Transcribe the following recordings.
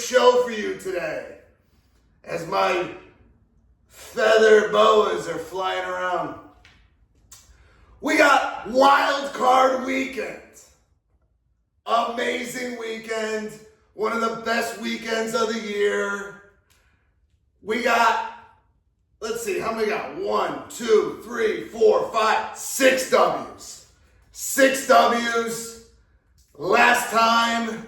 show for you today as my feather boas are flying around. We got Wild Card Weekend. Amazing weekend. One of the best weekends of the year. We got, let's see, how many we got? 1, 2, 3, 4, 5, 6 W's. 6 W's. Last time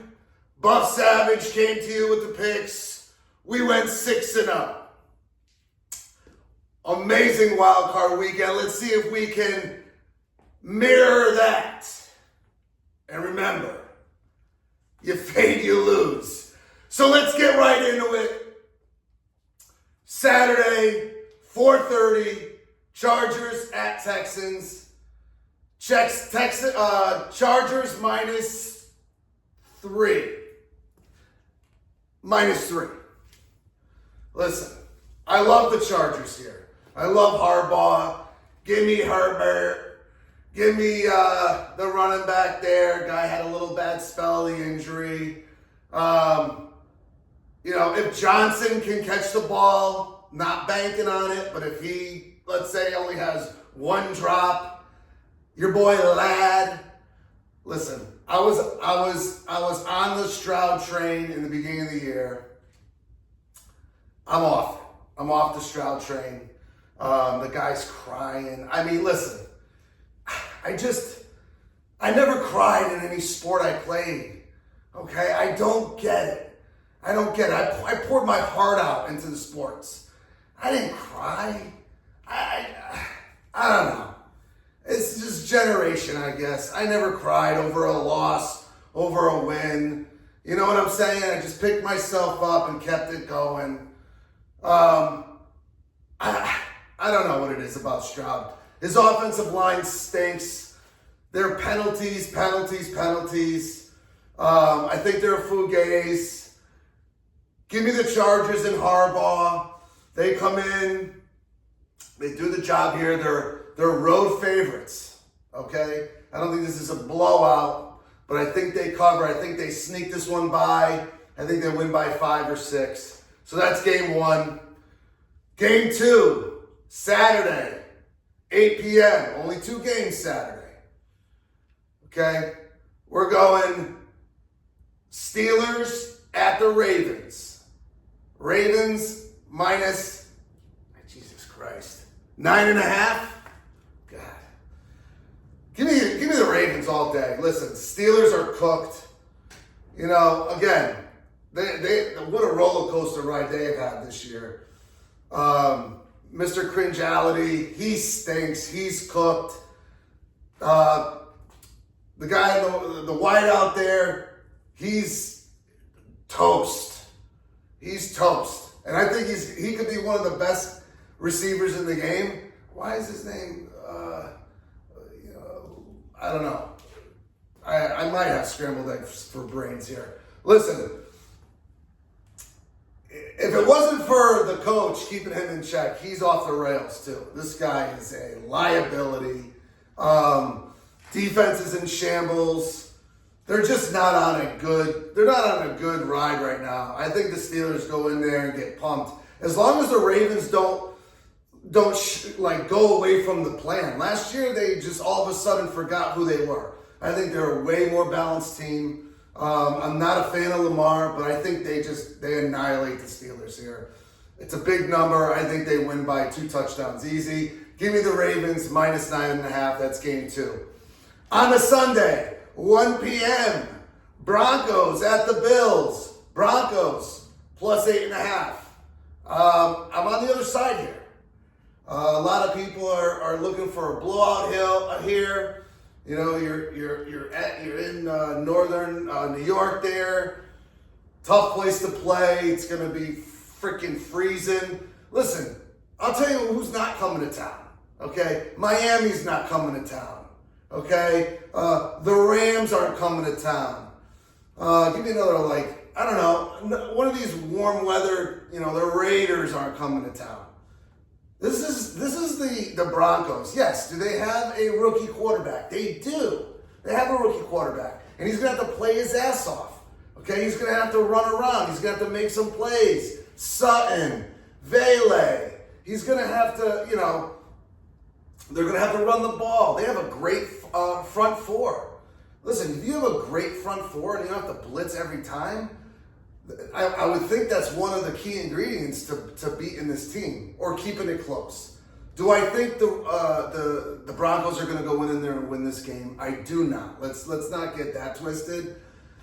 Buff Savage came to you with the picks, we went 6-0. Amazing wild card weekend. Let's see if we can mirror that. And remember, you fade, you lose. So let's get right into it. Saturday, 4:30, Chargers at Texans. Chargers -3. -3. Listen, I love the Chargers here. I love Harbaugh. Give me Herbert. Give me the running back there. Guy had a little bad spell of the injury. If Johnson can catch the ball, not banking on it, but if he, let's say, only has one drop, your boy Ladd. Listen, I was on the Stroud train in the beginning of the year. I'm off the Stroud train. The guy's crying. I mean, listen, I never cried in any sport I played. Okay, I don't get it. I poured my heart out into the sports. I didn't cry. I don't know. It's just generation, I guess. I never cried over a loss, over a win. You know what I'm saying? I just picked myself up and kept it going. I don't know what it is about Stroud. His offensive line stinks. There are penalties. I think they're fugazi. Give me the Chargers and Harbaugh. They come in. They do the job here. They're road favorites, okay? I don't think this is a blowout, but I think they cover. I think they sneak this one by. I think they win by 5 or 6. So that's game 1. Game 2, Saturday, 8 p.m. Only 2 games Saturday, okay? We're going Steelers at the Ravens. Ravens minus, Jesus Christ, 9.5. God, give me the Ravens all day. Listen, Steelers are cooked. Again, they what a roller coaster ride they've had this year. Mr. Cringeality, he stinks. He's cooked. The guy, the white out there, he's toast. He's toast. And I think he could be one of the best receivers in the game. Why is his name, I don't know. I might have scrambled eggs for brains here. Listen, if it wasn't for the coach keeping him in check, he's off the rails too. This guy is a liability. Defense is in shambles. They're just not on a good ride right now. I think the Steelers go in there and get pumped. As long as the Ravens don't go away from the plan. Last year, they just all of a sudden forgot who they were. I think they're a way more balanced team. I'm not a fan of Lamar, but I think they annihilate the Steelers here. It's a big number. I think they win by 2 touchdowns easy. Give me the Ravens minus 9.5. That's game 2. On a Sunday, 1 p.m., Broncos at the Bills. Broncos plus 8.5. I'm on the other side here. A lot of people are looking for a blowout here. You're in northern New York there. Tough place to play. It's going to be freaking freezing. Listen, I'll tell you who's not coming to town. Okay, Miami's not coming to town. Okay, the Rams aren't coming to town. Give me another, one of these warm weather, the Raiders aren't coming to town. This is the Broncos. Yes, do they have a rookie quarterback? They do. They have a rookie quarterback. And he's going to have to play his ass off. Okay, he's going to have to run around. He's going to have to make some plays. Sutton, Vele. He's going to have to, they're going to have to run the ball. They have a great front four. Listen, if you have a great front four and you don't have to blitz every time, I would think that's one of the key ingredients to beating this team or keeping it close. Do I think the Broncos are going to go in there and win this game? I do not. Let's not get that twisted.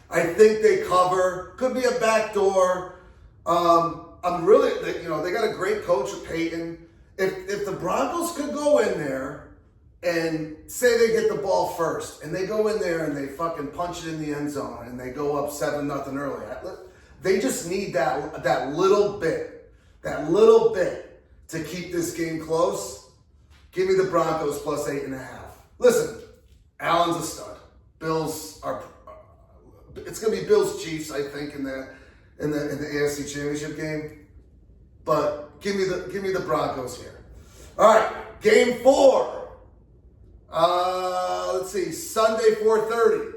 I think they cover. Could be a backdoor. I'm really, they got a great coach, Peyton. If the Broncos could go in there and say they get the ball first, and they go in there and they fucking punch it in the end zone, and they go up 7-0 early, they just need that little bit to keep this game close. Give me the Broncos plus 8.5. Listen, Allen's a stud. Bills are. It's gonna be Bills Chiefs, I think, in the AFC Championship game. But give me the Broncos here. All right, game 4. Let's see, Sunday 4:30.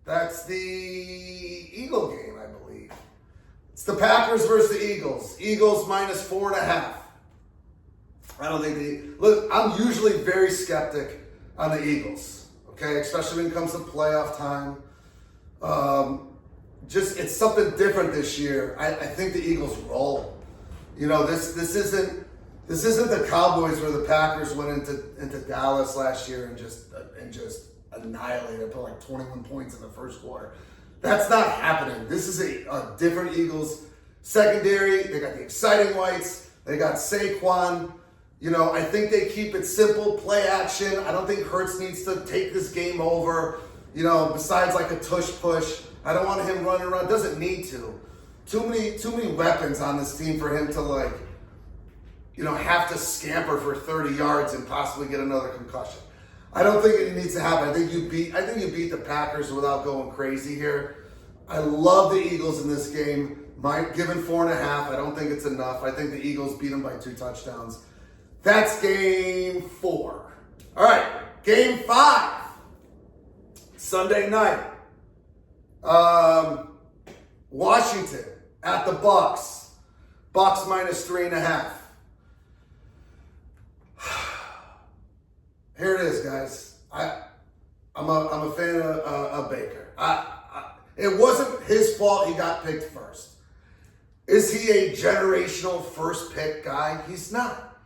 That's the Eagle game, I believe. It's the Packers versus the Eagles. Eagles minus 4.5. I don't think look, I'm usually very skeptic on the Eagles, okay? Especially when it comes to playoff time. It's something different this year. I think the Eagles roll. This isn't the Cowboys where the Packers went into Dallas last year and just annihilated, put like 21 points in the first quarter. That's not happening. This is a different Eagles secondary. They got the exciting whites. They got Saquon. I think they keep it simple, play action. I don't think Hurts needs to take this game over. Besides like a tush push. I don't want him running around. Doesn't need to. Too many weapons on this team for him to have to scamper for 30 yards and possibly get another concussion. I don't think it needs to happen. I think you beat the Packers without going crazy here. I love the Eagles in this game. Given 4.5, I don't think it's enough. I think the Eagles beat them by 2 touchdowns. That's game 4. All right, game 5. Sunday night. Washington at the Bucs. Bucs minus 3.5. Here it is, guys. I'm a fan of Baker. It wasn't his fault he got picked first. Is he a generational first pick guy? He's not.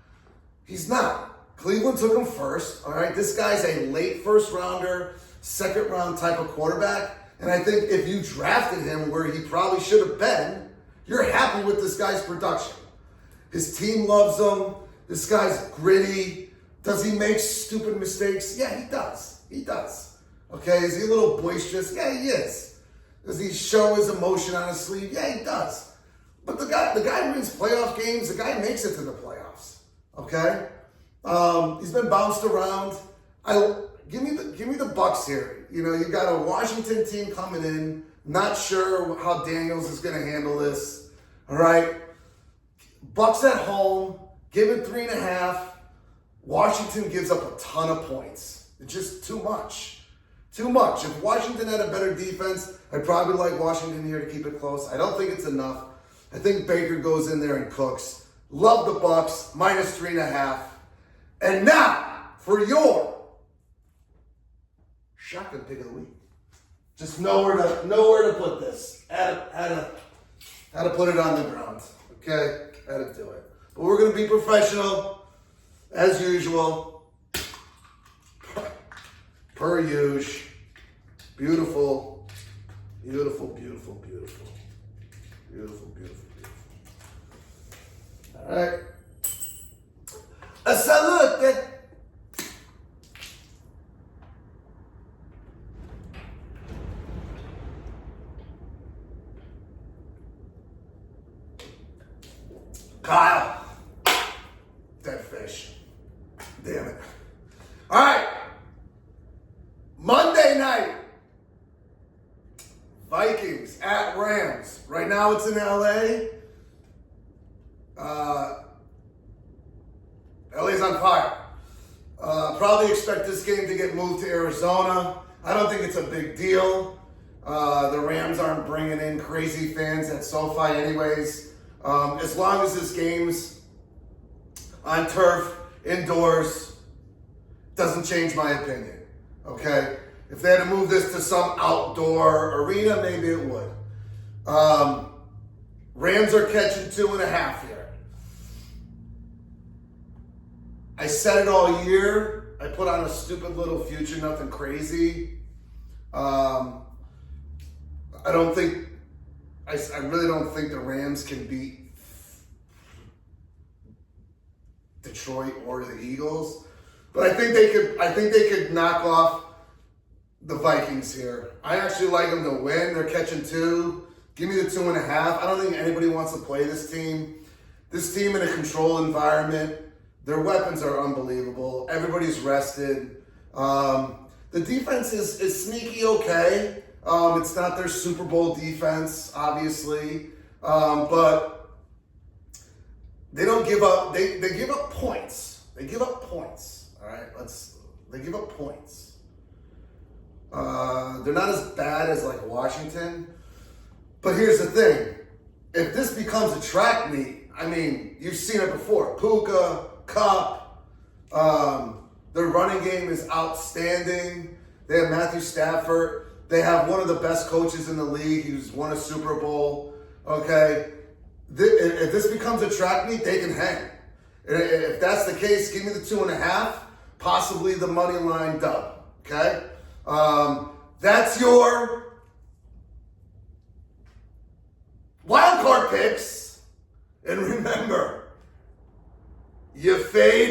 He's not. Cleveland took him first. All right, this guy's a late first rounder, second round type of quarterback. And I think if you drafted him where he probably should have been, you're happy with this guy's production. His team loves him. This guy's gritty. Does he make stupid mistakes? Yeah, he does. He does. Okay, is he a little boisterous? Yeah, he is. Does he show his emotion on his sleeve? Yeah, he does. But the guy wins playoff games. The guy makes it to the playoffs. Okay? He's been bounced around. Give me the Bucs here. You got a Washington team coming in. Not sure how Daniels is going to handle this. All right? Bucs at home. Give it 3.5. Washington gives up a ton of points. It's just too much. Too much. If Washington had a better defense, I'd probably like Washington here to keep it close. I don't think it's enough. I think Baker goes in there and cooks. Love the Bucs, minus 3.5. And now, for your shotgun pick of the week. Just know where to put this. How to put it on the ground. Okay? How to do it. But we're going to be professional, as usual. Per usual. Beautiful. Beautiful, beautiful, beautiful. Beautiful, beautiful, beautiful. All right. A salute. Kyle. Dead fish. Damn it. All right. Monday night. Vikings at Rams. Right now it's in LA. LA's on fire. Probably expect this game to get moved to Arizona. I don't think it's a big deal. The Rams aren't bringing in crazy fans at SoFi anyways. As long as this game's on turf, indoors, doesn't change my opinion, okay? If they had to move this to some outdoor arena, maybe it would. Rams are catching 2.5 here. I said it all year. I put on a stupid little future, nothing crazy. I really don't think the Rams can beat Detroit or the Eagles. But I think they could knock off the Vikings here. I actually like them to win. They're catching 2. Give me the 2.5. I don't think anybody wants to play this team. This team in a controlled environment, their weapons are unbelievable. Everybody's rested. The defense is sneaky okay. It's not their Super Bowl defense, obviously. But they don't give up. They give up points. They give up points. All right? They give up points. They're not as bad as like Washington. But here's the thing. If this becomes a track meet, I mean, you've seen it before. Puka, Kupp, their running game is outstanding. They have Matthew Stafford. They have one of the best coaches in the league who's won a Super Bowl. Okay? If this becomes a track meet, they can hang. If that's the case, give me the 2.5, possibly the money line dub. Okay? That's your wild card picks. And remember, you fade